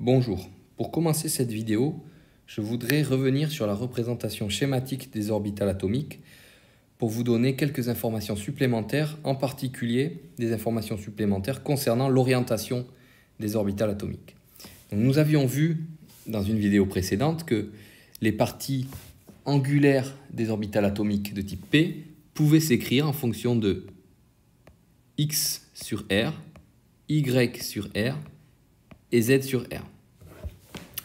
Bonjour, pour commencer cette vidéo, je voudrais revenir sur la représentation schématique des orbitales atomiques pour vous donner quelques informations supplémentaires, en particulier des informations supplémentaires concernant l'orientation des orbitales atomiques. Donc, nous avions vu dans une vidéo précédente que les parties angulaires des orbitales atomiques de type P pouvaient s'écrire en fonction de x sur r, y sur r et z sur r.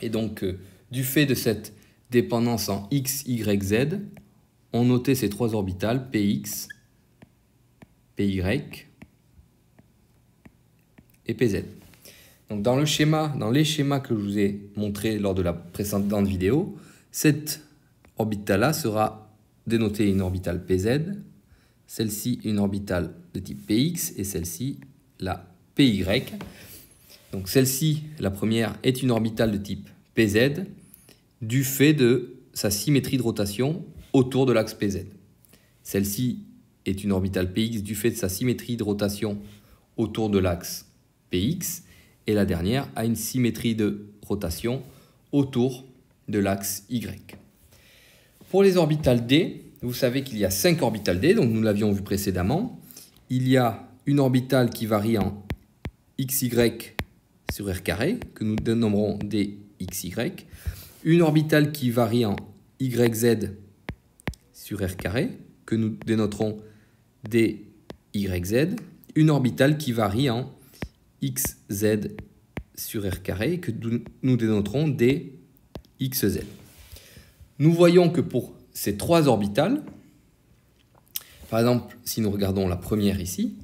Et donc, du fait de cette dépendance en x, y, z, on notait ces trois orbitales, px, py et pz. Donc, dans les schémas que je vous ai montrés lors de la précédente vidéo, cette orbitale-là sera dénotée une orbitale pz, celle-ci une orbitale de type px et celle-ci la py. Donc celle-ci, la première, est une orbitale de type pz du fait de sa symétrie de rotation autour de l'axe pz. Celle-ci est une orbitale px du fait de sa symétrie de rotation autour de l'axe px. Et la dernière a une symétrie de rotation autour de l'axe y. Pour les orbitales d, vous savez qu'il y a 5 orbitales d, donc nous l'avions vu précédemment. Il y a une orbitale qui varie en xy sur r carré, que nous dénommerons dxy, une orbitale qui varie en yz sur r carré, que nous dénoterons dyz, une orbitale qui varie en xz sur r carré, que nous dénoterons dxz. Nous voyons que pour ces trois orbitales, par exemple, si nous regardons la première ici,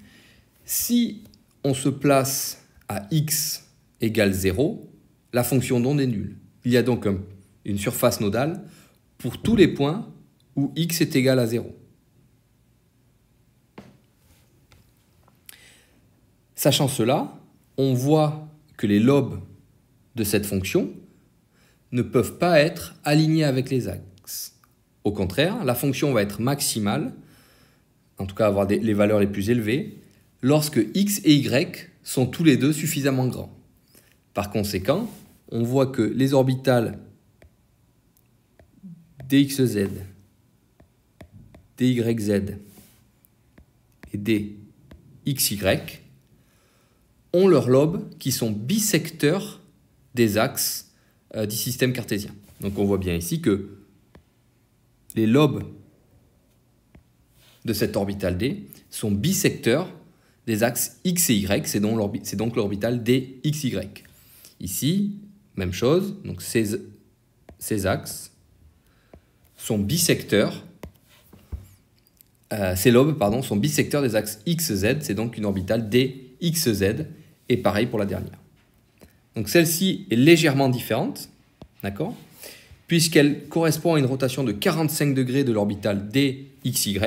si on se place à x égale 0, la fonction d'onde est nulle. Il y a donc une surface nodale pour tous les points où x est égal à 0. Sachant cela, on voit que les lobes de cette fonction ne peuvent pas être alignés avec les axes. Au contraire, la fonction va être maximale, en tout cas avoir les valeurs les plus élevées, lorsque x et y sont tous les deux suffisamment grands. Par conséquent, on voit que les orbitales dxz, dyz et dxy ont leurs lobes qui sont bisecteurs des axes du système cartésien. Donc on voit bien ici que les lobes de cette orbitale d sont bisecteurs des axes x et y, c'est donc l'orbitale dxy. Ici, même chose, donc ces axes sont bisecteurs, ces lobes sont bisecteurs des axes xz, c'est donc une orbitale dxz, et pareil pour la dernière. Donc celle-ci est légèrement différente, d'accord, puisqu'elle correspond à une rotation de 45 degrés de l'orbitale dxy,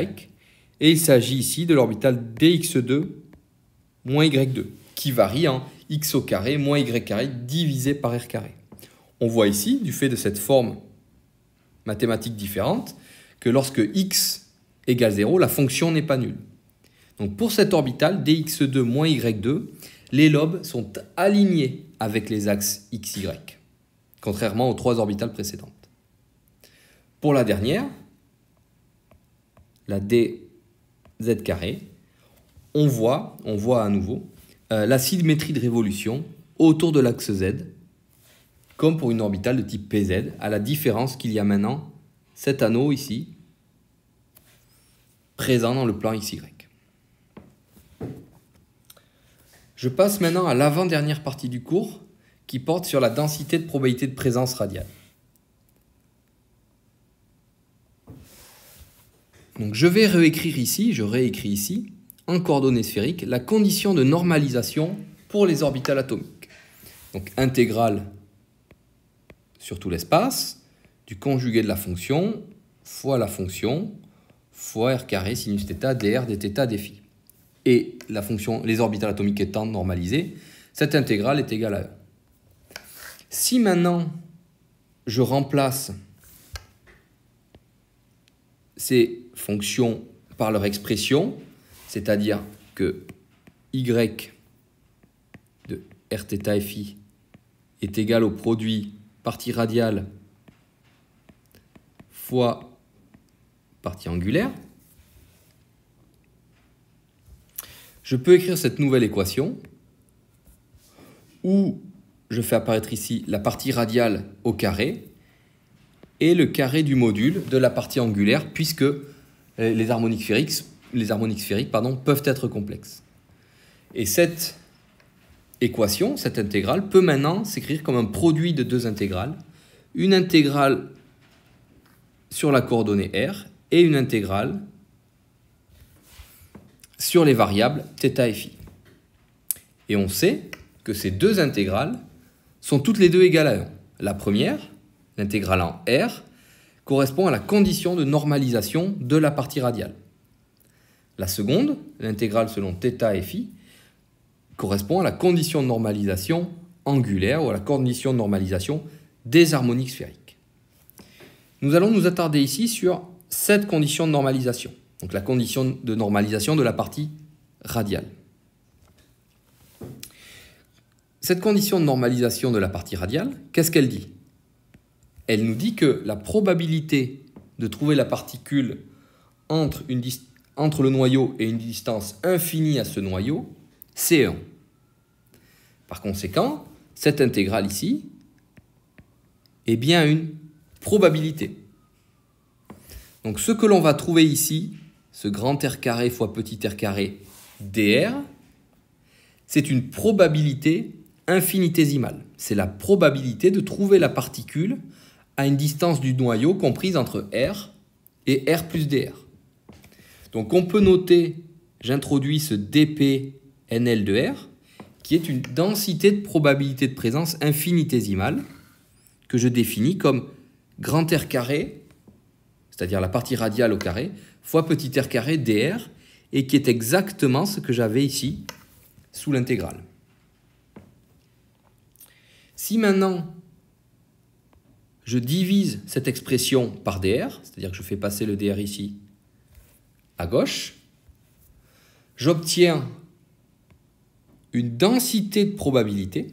et il s'agit ici de l'orbitale dx2 moins y2, qui varie en x au carré moins y carré divisé par r carré. On voit ici, du fait de cette forme mathématique différente, que lorsque x égale 0, la fonction n'est pas nulle. Donc pour cette orbitale dx2 moins y2, les lobes sont alignés avec les axes xy, contrairement aux trois orbitales précédentes. Pour la dernière, la dz carré, on voit à nouveau la symétrie de révolution autour de l'axe z, comme pour une orbitale de type pz, à la différence qu'il y a maintenant cet anneau ici, présent dans le plan xy. Je passe maintenant à l'avant-dernière partie du cours, qui porte sur la densité de probabilité de présence radiale. Donc je réécris ici, en coordonnées sphériques, la condition de normalisation pour les orbitales atomiques. Donc intégrale sur tout l'espace, du conjugué de la fonction, fois la fonction, fois r carré sinus θ dr dθ dφ. Et la fonction, les orbitales atomiques étant normalisées, cette intégrale est égale à 1. Si maintenant je remplace ces fonctions par leur expression, c'est-à-dire que y de rθ fi est égal au produit partie radiale fois partie angulaire, je peux écrire cette nouvelle équation où je fais apparaître ici la partie radiale au carré et le carré du module de la partie angulaire, puisque les harmoniques sphériques peuvent être complexes. Et cette équation, cette intégrale, peut maintenant s'écrire comme un produit de deux intégrales, une intégrale sur la coordonnée r et une intégrale sur les variables θ et φ. Et on sait que ces deux intégrales sont toutes les deux égales à 1. La première, l'intégrale en r, correspond à la condition de normalisation de la partie radiale. La seconde, l'intégrale selon θ et φ, correspond à la condition de normalisation angulaire ou à la condition de normalisation des harmoniques sphériques. Nous allons nous attarder ici sur cette condition de normalisation, donc la condition de normalisation de la partie radiale. Cette condition de normalisation de la partie radiale, qu'est-ce qu'elle dit? Elle nous dit que la probabilité de trouver la particule entre le noyau et une distance infinie à ce noyau, c'est 1. Par conséquent, cette intégrale ici est bien une probabilité. Donc ce que l'on va trouver ici, ce grand R carré fois petit r carré dr, c'est une probabilité infinitésimale. C'est la probabilité de trouver la particule à une distance du noyau comprise entre r et r plus dr. Donc on peut noter, j'introduis ce dp nl de r, qui est une densité de probabilité de présence infinitésimale, que je définis comme grand R carré, c'est-à-dire la partie radiale au carré, fois petit r carré dr, et qui est exactement ce que j'avais ici sous l'intégrale. Si maintenant je divise cette expression par dr, c'est-à-dire que je fais passer le dr ici à gauche, j'obtiens une densité de probabilité,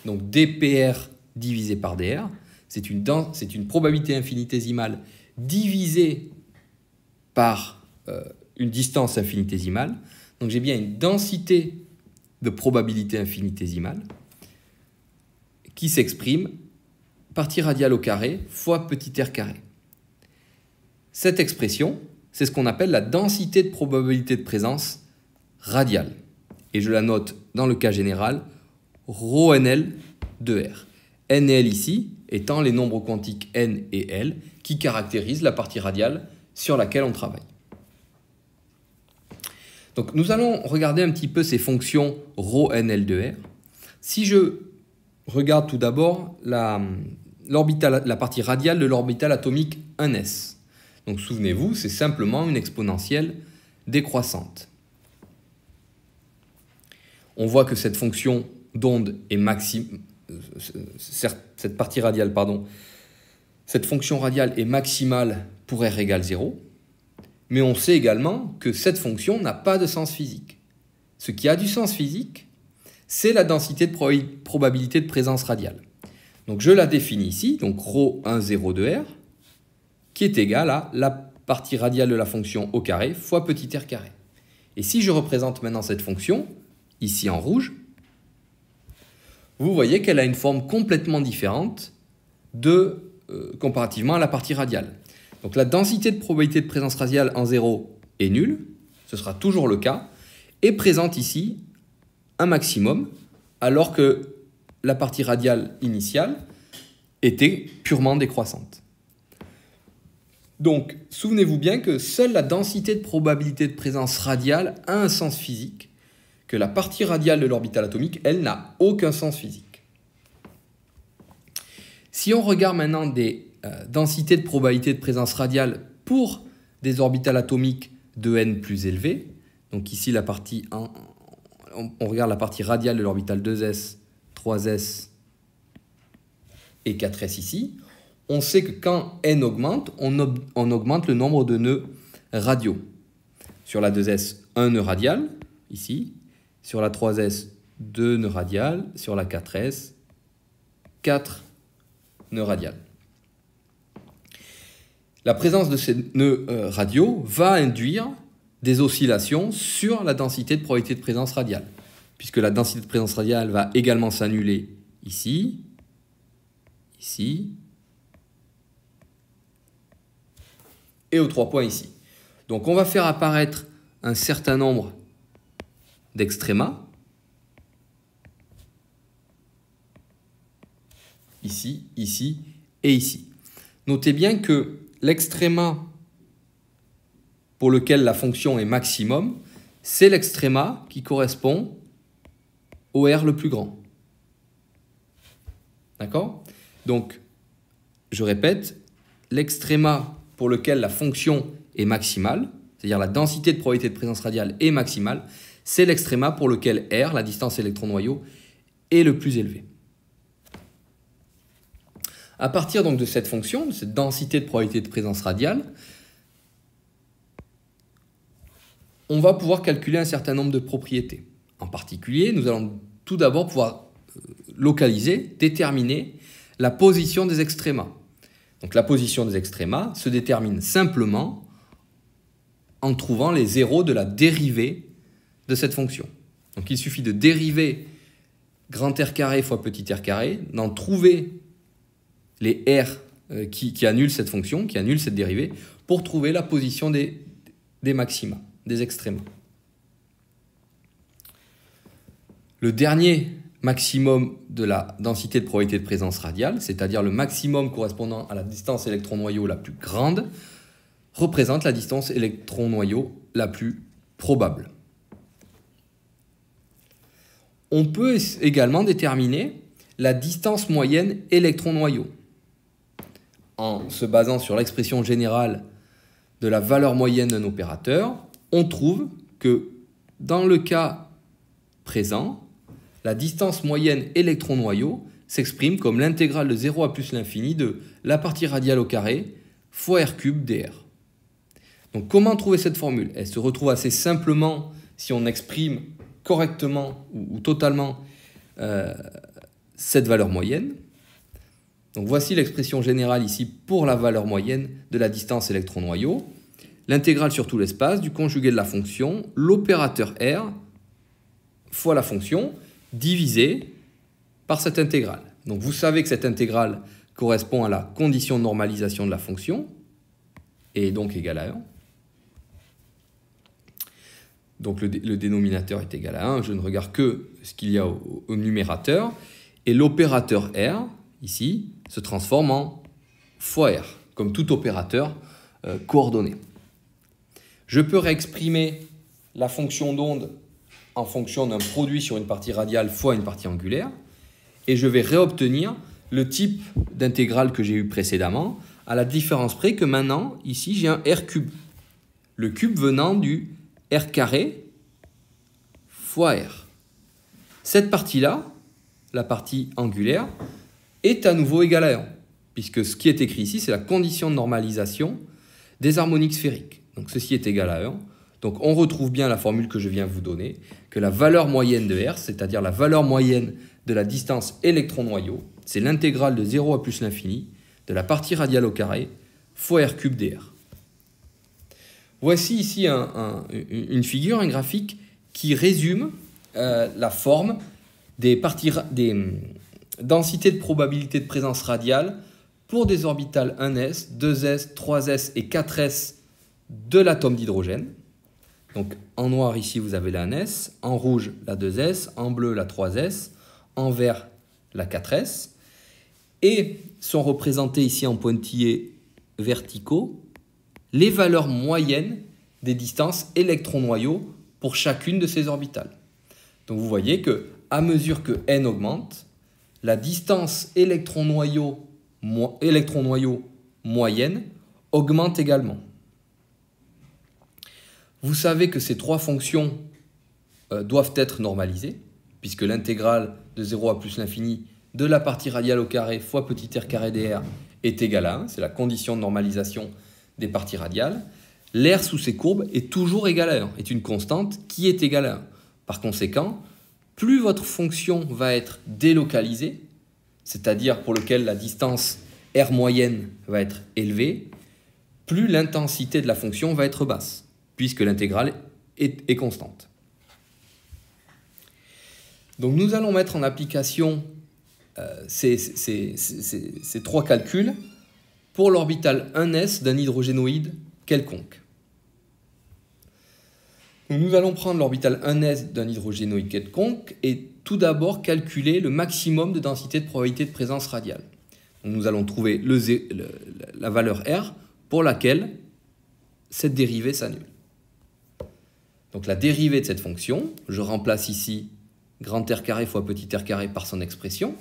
donc dpr divisé par dr, c'est une probabilité infinitésimale divisée par une distance infinitésimale. Donc j'ai bien une densité de probabilité infinitésimale qui s'exprime partie radiale au carré fois petit r carré. Cette expression, c'est ce qu'on appelle la densité de probabilité de présence radiale. Et je la note dans le cas général, ρnl de r. N et L ici étant les nombres quantiques n et L qui caractérisent la partie radiale sur laquelle on travaille. Donc nous allons regarder un petit peu ces fonctions ρnl de r. Si je regarde tout d'abord la partie radiale de l'orbital atomique 1s. Donc souvenez-vous, c'est simplement une exponentielle décroissante. On voit que cette fonction d'onde est cette partie radiale, cette fonction radiale est maximale pour r égale 0, mais on sait également que cette fonction n'a pas de sens physique. Ce qui a du sens physique, c'est la densité de probabilité de présence radiale. Donc je la définis ici, donc ρ10 de r, qui est égale à la partie radiale de la fonction au carré fois petit r carré. Et si je représente maintenant cette fonction, ici en rouge, vous voyez qu'elle a une forme complètement différente comparativement à la partie radiale. Donc la densité de probabilité de présence radiale en 0 est nulle, ce sera toujours le cas, et présente ici un maximum, alors que la partie radiale initiale était purement décroissante. Donc, souvenez-vous bien que seule la densité de probabilité de présence radiale a un sens physique, que la partie radiale de l'orbital atomique, elle, n'a aucun sens physique. Si on regarde maintenant des densités de probabilité de présence radiale pour des orbitales atomiques de n plus élevées, donc ici la partie 1, on regarde la partie radiale de l'orbital 2s, 3s et 4s ici, on sait que quand n augmente, on augmente le nombre de nœuds radiaux. Sur la 2s, un nœud radial, ici. Sur la 3s, 2 nœuds radiales. Sur la 4s, 4 nœuds radiaux. La présence de ces nœuds radiaux va induire des oscillations sur la densité de probabilité de présence radiale, puisque la densité de présence radiale va également s'annuler ici, ici, et aux 3 points ici. Donc on va faire apparaître un certain nombre d'extrémas, ici, ici et ici. Notez bien que l'extréma pour lequel la fonction est maximum, c'est l'extréma qui correspond au R le plus grand. D'accord? Donc, je répète, l'extréma pour lequel la fonction est maximale, c'est-à-dire la densité de probabilité de présence radiale est maximale, c'est l'extréma pour lequel R, la distance électron-noyau, est le plus élevé. À partir donc de cette fonction, de cette densité de probabilité de présence radiale, on va pouvoir calculer un certain nombre de propriétés. En particulier, nous allons tout d'abord pouvoir localiser, déterminer la position des extrémas. Donc la position des extrémas se détermine simplement en trouvant les zéros de la dérivée de cette fonction. Donc il suffit de dériver grand R carré fois petit r carré, d'en trouver les R qui annulent cette fonction, qui annulent cette dérivée, pour trouver la position des maxima, des extrémas. Le dernier maximum de la densité de probabilité de présence radiale, c'est-à-dire le maximum correspondant à la distance électron-noyau la plus grande, représente la distance électron-noyau la plus probable. On peut également déterminer la distance moyenne électron-noyau en se basant sur l'expression générale de la valeur moyenne d'un opérateur. On trouve que dans le cas présent, la distance moyenne électron-noyau s'exprime comme l'intégrale de 0 à plus l'infini de la partie radiale au carré fois r cube dr. Donc comment trouver cette formule? Elle se retrouve assez simplement si on exprime correctement ou totalement cette valeur moyenne. Donc voici l'expression générale ici pour la valeur moyenne de la distance électron-noyau. L'intégrale sur tout l'espace du conjugué de la fonction, l'opérateur R fois la fonction divisé par cette intégrale. Donc vous savez que cette intégrale correspond à la condition de normalisation de la fonction et est donc égale à 1. Donc le dénominateur est égal à 1, je ne regarde que ce qu'il y a au numérateur. Et l'opérateur R, ici, se transforme en fois R, comme tout opérateur coordonné. Je peux réexprimer la fonction d'onde en fonction d'un produit sur une partie radiale fois une partie angulaire, et je vais réobtenir le type d'intégrale que j'ai eu précédemment, à la différence près que maintenant, ici, j'ai un R cube. Le cube venant du R carré fois R. Cette partie-là, la partie angulaire, est à nouveau égale à 1, puisque ce qui est écrit ici, c'est la condition de normalisation des harmoniques sphériques. Donc ceci est égal à 1. Donc on retrouve bien la formule que je viens vous donner, que la valeur moyenne de R, c'est-à-dire la valeur moyenne de la distance électron-noyau, c'est l'intégrale de 0 à plus l'infini de la partie radiale au carré fois R cube dr. Voici ici une figure, un graphique qui résume la forme des densités de probabilité de présence radiale pour des orbitales 1s, 2s, 3s et 4s de l'atome d'hydrogène. Donc en noir ici vous avez la 1s, en rouge la 2s, en bleu la 3s, en vert la 4s, et sont représentés ici en pointillés verticaux les valeurs moyennes des distances électron-noyau pour chacune de ces orbitales. Donc vous voyez que à mesure que n augmente, la distance électron-noyau moyenne augmente également. Vous savez que ces trois fonctions doivent être normalisées, puisque l'intégrale de 0 à plus l'infini de la partie radiale au carré fois petit r carré dr est égale à 1. C'est la condition de normalisation des parties radiales. L'air sous ces courbes est toujours égal à 1, est une constante qui est égale à 1. Par conséquent, plus votre fonction va être délocalisée, c'est-à-dire pour lequel la distance R moyenne va être élevée, plus l'intensité de la fonction va être basse, puisque l'intégrale est constante. Donc nous allons mettre en application ces trois calculs pour l'orbital 1s d'un hydrogénoïde quelconque. Donc nous allons prendre l'orbital 1s d'un hydrogénoïde quelconque et tout d'abord calculer le maximum de densité de probabilité de présence radiale. Donc nous allons trouver la valeur R pour laquelle cette dérivée s'annule. Donc la dérivée de cette fonction, je remplace ici grand R carré fois petit r carré par son expression.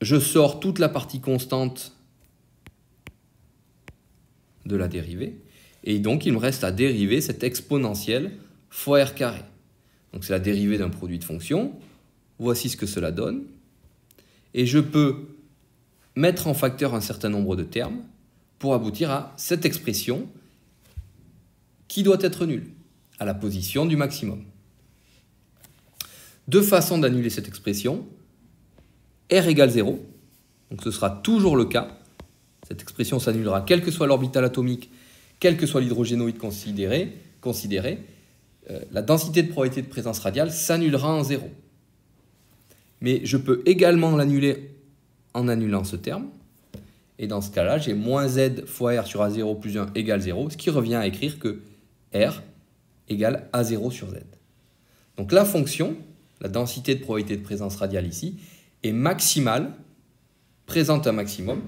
Je sors toute la partie constante de la dérivée. Et donc, il me reste à dériver cette exponentielle fois r carré. Donc, c'est la dérivée d'un produit de fonction. Voici ce que cela donne. Et je peux mettre en facteur un certain nombre de termes pour aboutir à cette expression qui doit être nulle, à la position du maximum. Deux façons d'annuler cette expression. R égale 0, donc ce sera toujours le cas. Cette expression s'annulera quel que soit l'orbital atomique, quel que soit l'hydrogénoïde considéré. La densité de probabilité de présence radiale s'annulera en 0. Mais je peux également l'annuler en annulant ce terme. Et dans ce cas-là, j'ai moins z fois r sur a0 plus 1 égale 0, ce qui revient à écrire que r égale a0 sur z. Donc la fonction, la densité de probabilité de présence radiale ici, est maximale, présente un maximum,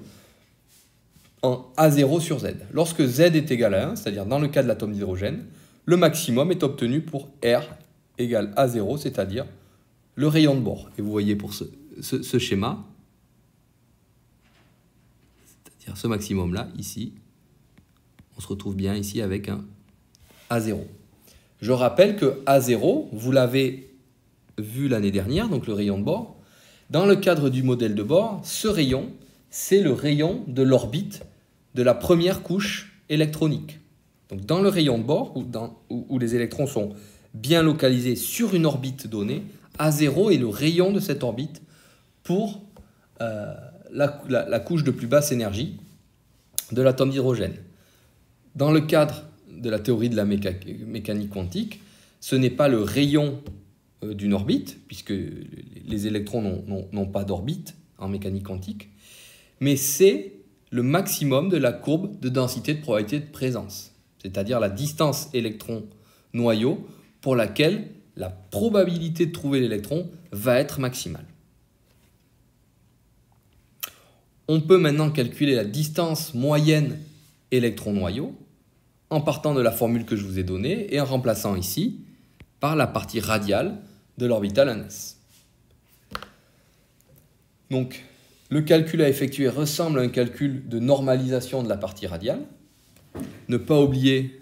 en A0 sur Z. Lorsque Z est égal à 1, c'est-à-dire dans le cas de l'atome d'hydrogène, le maximum est obtenu pour R égale A0, c'est-à-dire le rayon de bord. Et vous voyez pour ce schéma, c'est-à-dire ce maximum-là, ici, on se retrouve bien ici avec un A0. Je rappelle que A0, vous l'avez vu l'année dernière, donc le rayon de bord. Dans le cadre du modèle de Bohr, ce rayon, c'est le rayon de l'orbite de la première couche électronique. Donc dans le rayon de Bohr, où les électrons sont bien localisés sur une orbite donnée, A0 est le rayon de cette orbite pour la couche de plus basse énergie de l'atome d'hydrogène. Dans le cadre de la théorie de la mécanique quantique, ce n'est pas le rayon d'une orbite, puisque les électrons n'ont pas d'orbite en mécanique quantique, mais c'est le maximum de la courbe de densité de probabilité de présence, c'est-à-dire la distance électron-noyau pour laquelle la probabilité de trouver l'électron va être maximale. On peut maintenant calculer la distance moyenne électron-noyau en partant de la formule que je vous ai donnée et en remplaçant ici par la partie radiale de l'orbital 1s. Donc, le calcul à effectuer ressemble à un calcul de normalisation de la partie radiale. Ne pas oublier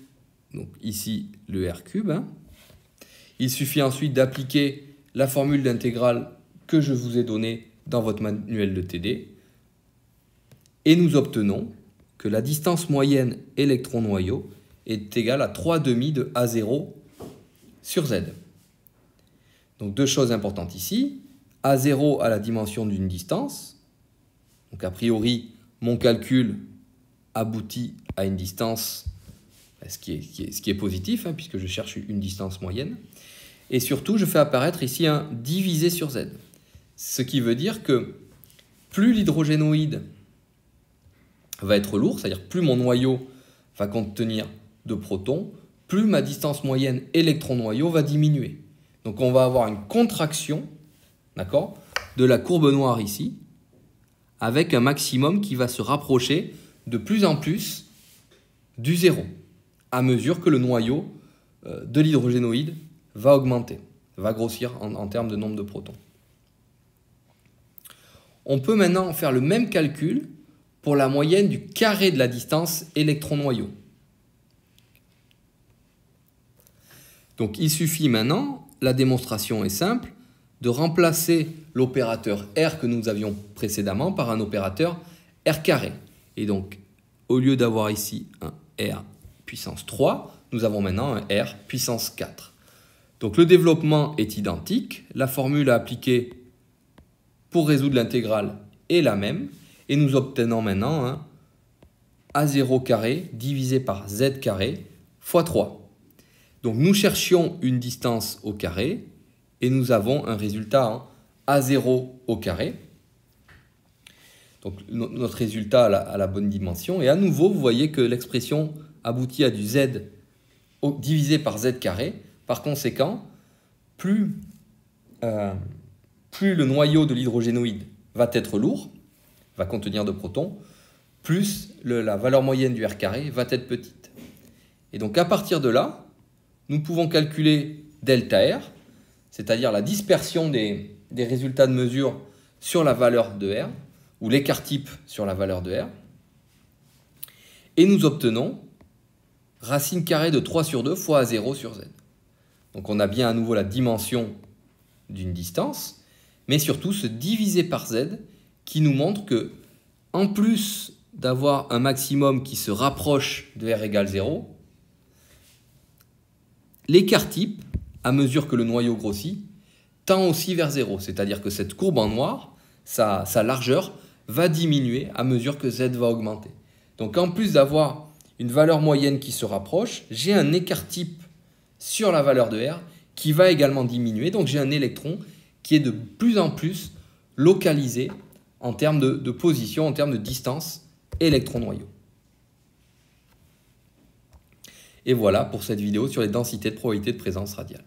donc ici le r cube. Il suffit ensuite d'appliquer la formule d'intégrale que je vous ai donnée dans votre manuel de TD. Et nous obtenons que la distance moyenne électron-noyau est égale à 3/2 de A0 sur Z. Donc deux choses importantes ici. A0 a la dimension d'une distance. Donc a priori, mon calcul aboutit à une distance, ce qui est positif, puisque je cherche une distance moyenne. Et surtout, je fais apparaître ici un divisé sur Z. Ce qui veut dire que plus l'hydrogénoïde va être lourd, c'est-à-dire plus mon noyau va contenir de protons, plus ma distance moyenne électron-noyau va diminuer. Donc on va avoir une contraction, d'accord, de la courbe noire ici, avec un maximum qui va se rapprocher de plus en plus du zéro, à mesure que le noyau de l'hydrogénoïde va augmenter, va grossir en termes de nombre de protons. On peut maintenant faire le même calcul pour la moyenne du carré de la distance électron-noyau. Donc il suffit maintenant, la démonstration est simple, de remplacer l'opérateur R que nous avions précédemment par un opérateur R carré. Et donc, au lieu d'avoir ici un R puissance 3, nous avons maintenant un R puissance 4. Donc le développement est identique. La formule à appliquer pour résoudre l'intégrale est la même. Et nous obtenons maintenant un A0 carré divisé par Z carré fois 3. Donc nous cherchions une distance au carré et nous avons un résultat en A0 au carré. Donc notre résultat a la bonne dimension. Et à nouveau, vous voyez que l'expression aboutit à du Z divisé par Z carré. Par conséquent, plus le noyau de l'hydrogénoïde va être lourd, va contenir de protons, plus la valeur moyenne du R carré va être petite. Et donc à partir de là, nous pouvons calculer delta R, c'est-à-dire la dispersion des résultats de mesure sur la valeur de R, ou l'écart type sur la valeur de R, et nous obtenons racine carrée de 3 sur 2 fois A0 sur Z. Donc on a bien à nouveau la dimension d'une distance, mais surtout ce divisé par Z qui nous montre que, en plus d'avoir un maximum qui se rapproche de R égale 0, l'écart type, à mesure que le noyau grossit, tend aussi vers 0. C'est-à-dire que cette courbe en noir, sa largeur, va diminuer à mesure que Z va augmenter. Donc en plus d'avoir une valeur moyenne qui se rapproche, j'ai un écart type sur la valeur de R qui va également diminuer. Donc j'ai un électron qui est de plus en plus localisé en termes de position, en termes de distance électron-noyau. Et voilà pour cette vidéo sur les densités de probabilité de présence radiale.